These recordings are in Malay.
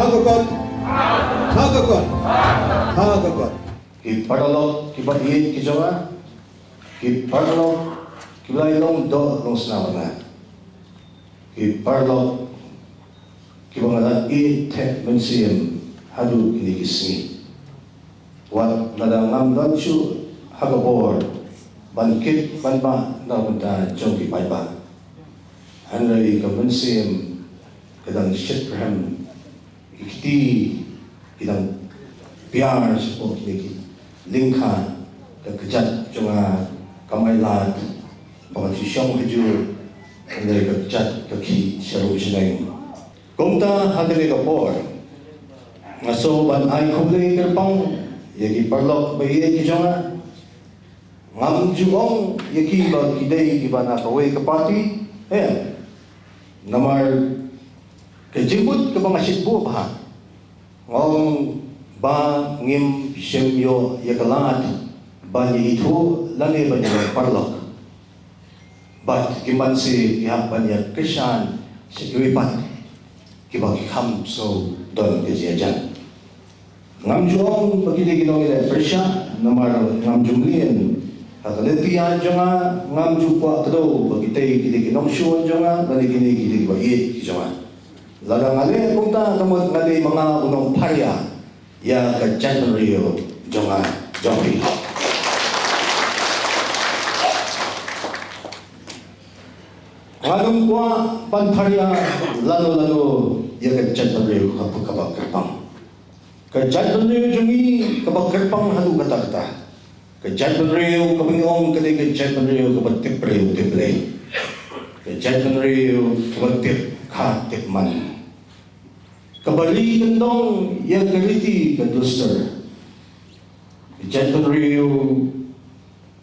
Hagakot. Hagakot. Hagakot. Ki paralog ki bait ki jawa. Ki paralog ki lailong do long snawana. Ki paralog ki bangala i te museum hadu kini kismi. Wat nadangam lanchu hagabor bankit banba na punta jong ki paiba. Hanray ka museum kadang Shitbraham ikti ilang biar sepo kini lingka kejat cuma kamailat pengasisyong haju hanray ka kejat kaki syaru sineng kumta hadiri ka por ngaso ban ay kublay kerpang yagi parlok bayi ki jonga ngam juong yagi ba kidai ki bana kawai ka party namar kejibut ke pangasit bu bah ngom ba ngim semyo yakalat bani itu lani bani parlok bat kiman si ihap bani krishan si kiwipat kibagi kham so don kejiajan ngam juong bagi ginong ila persya namar ngam jumlien kakaletian jonga ngam jupwa kado bagi tay ginong shuon jonga bani gini ba iit jonga ladang ale punta kamu ngali mga unong parya ya ka January jonga jompi ngalung kwa pan parya lalo ya ka January kapag kerpang ka January jongi kapag kerpang halu kata ka January kabingong kali ka January kapag tiple ka January kapag tip man kabali kandong yang kaliti kaduster January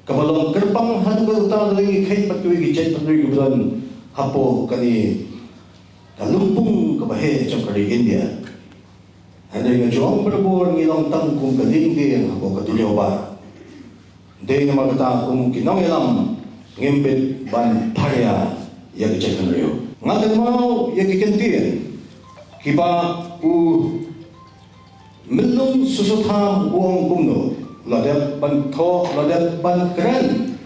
kabalong kerpang hadu ta lagi kahit patuwi January bulan hapo kani kalumpung kabahe trong kari India handa nga jong berbor ngilang tangkung kadingdi ang hapo kadulyo ba day nga magata kung kinangilam ngimbit ban parya yang January ngayon mau yang kikintin kiba melung susutham uang kumno ladep banto ladep ban keren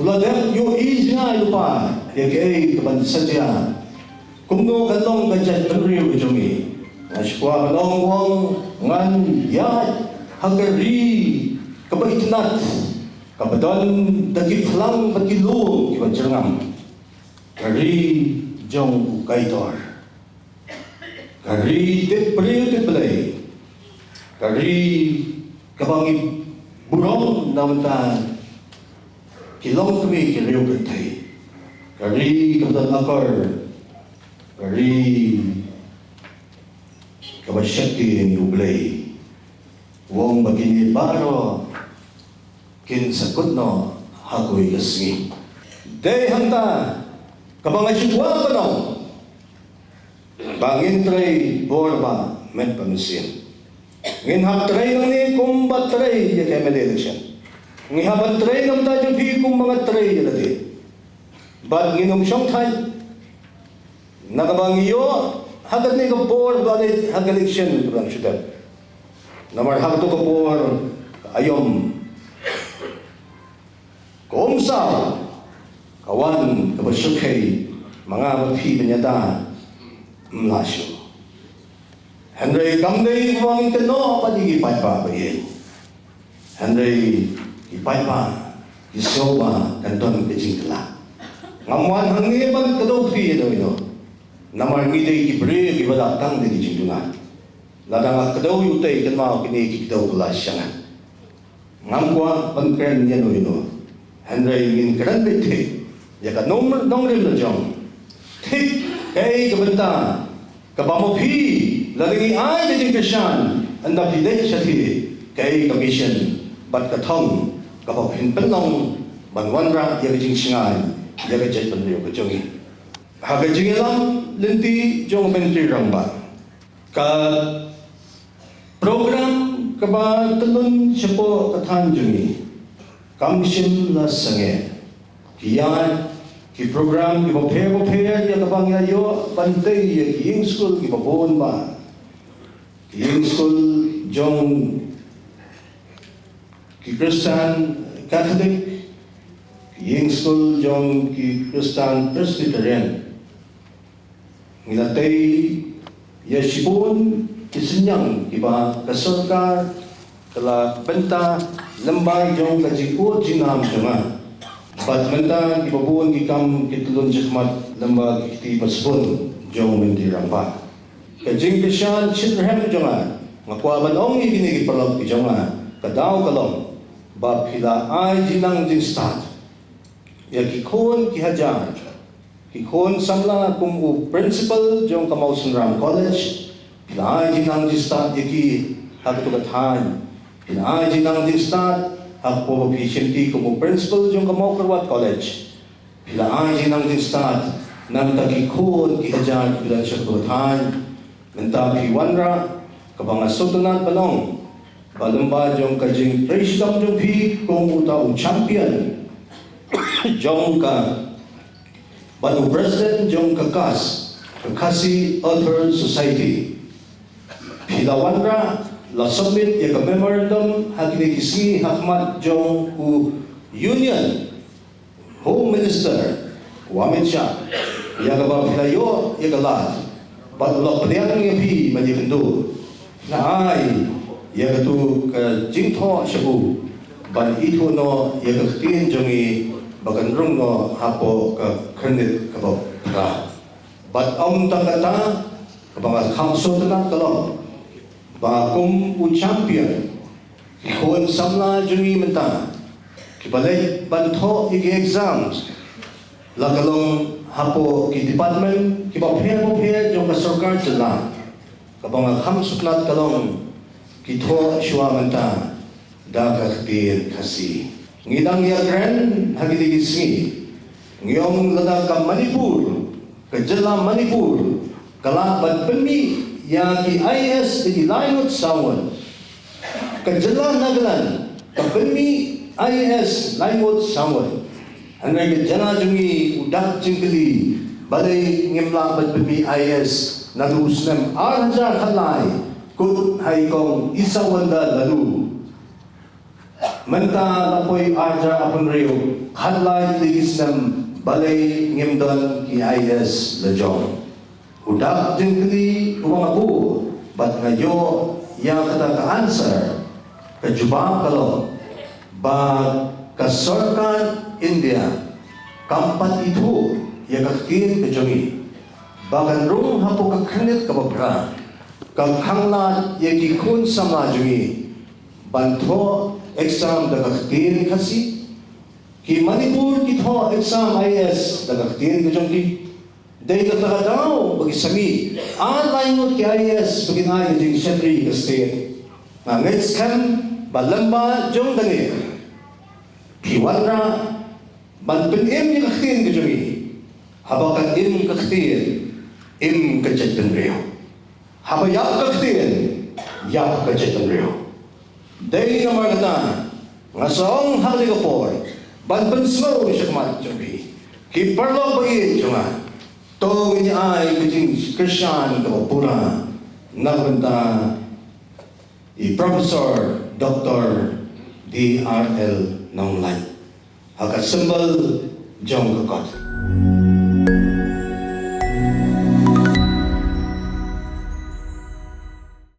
ladep yo izna lupa ya ke ban saja kumno kalong gajat penriu jongi askwa kalong wong ngan ya hagari kabaitnat kabadon dagi plang bagilu kiba jerngam kari jong kaitor kari tiplay kari kabangi burong namanta kilong kami kiliyo bertay kari kabadan akar kari kabasyakti ng ublay wong bagini baro kin sakot no hakoy kasngi day hanta kabangasyukwa pa no bangin tray borba met panusin ngin hap tray ng ni kumbat tray ya kemel election ngihaban tray ng tayo di kum mga tray ya lati bad nginom siyang tay nakabangiyo hagat ni kapor balit hag election kurang syudad namar hag to kapor ayom kumsa kawan kabasyukay mga magpi banyata Mlasyo. Henry kamday wang teno padi ipai pa bayi. Henry ipai pa isoba kanton kecingkla. Ngamuan hangi ban kadopti ino. Namar ngidei kibre kibadak tang di kicingtungan. Ladang kadaw yutay kanmao kini kikdaw kelasyangan. Ngamkwa pangkren niya ino. Henry ngin keren bete. Yaka nongrim na jong. Tik kay kabenta kapamopi lagi ay di Krisyan anda pidai syati kay kamisyon bat katong kapapin penong banwanra ya kajing singai ya kajay penriyo kajongi hagajing ilang linti jong mentri ramba ka program kaba telun sipo katanjungi kamsin na sange kiyan ki program ki bophe ya kabang yo bantay ya ki school ki babon ba Yung school jong ki Christian Catholic, yung school jong ki Christian Presbyterian. Ngilatay yasipun kisinyang kiba kasurkar kala benta lembay jong kajikut jinam jama. Bat benta kibabuan kikam kitulun jikmat lembag kiti pasbun jong mendirang pa. Kajing Christian Chitterham jama ngakwa banong ibinigi palog jama kadaw kalong bab hila ay jinang jinstat ya kikon kihajar kikon samla kumu principal jong Kamau Sunram College hila ay jinang jinstat yaki hagtugathan hila ay jinang jinstat hagpo efficiency kumu principal jong Kamau Karwat College hila ay jinang jinstat nang takikon kihajar bilang syaktugathan mentapi wanra kabanga sultanat balong balamba jong kajing praise kam jong pi kung utau champion jong ka balu president jong kakas kakasi Alter Society pilawanra la submit ya ka memorandum hakini kisi hakmat jong ku union home minister Wamit Shah ya ka ba pilayo ya ka lat balu pediang ya pi majikendu na ay ya tu ke jingtho shabu ban itu no ya ke tin jongi bagan rung no hapo ke krenit ke ba bat om tangata ke bang khamso tana kalong ba kum u champion khon samla jongi menta ki balai ban tho igi exams la kalong hapo ki department ki ba phe jong ka sarkar jala ke bang khamso tana kalong kitho shwamanta dakaktir kasi ngidang yakren hagiligisi ngiyong lada ka Manipur ka jala Manipur kalaban pemi ya ki IS di lainot sawon ka jala Nagaland ka pemi IS lainot sawon anay ka jala jungi udak jingkali balay ngimla ban pemi IS nadusnem arja khalai kut hai kong isa wanda lalu menta lapoy arja apun riyo khalai ligis nam balay ngimdon ki IS lajong udak jengkli uang aku bat ngayo yang kata ka answer ka jubah kalau ba ka sarkar India kampat itu ya kakin ka jongi bagan rung hapo ka krenit ka babra kang khangla yeki kun sama jungi banto exam daga khatin khasi ki Manipur ki tho exam IS daga khatin ka jongki dei ka daw bagi sami online not ki IS bagi na jing sentry ka state na next kan balamba jong dani ki wanra ban pin em ka khatin ka jungi habakan im ka khatin im ka chatben reo haba yak kaktin yak kachetan reo day na margata ngasong haligapor banban snow shakmat jumbi ki parlo bagi chunga to ni ay kajing Christian ka pura nagbanta i Professor Dr. D.R.L. Nonglay haga symbol jong kakot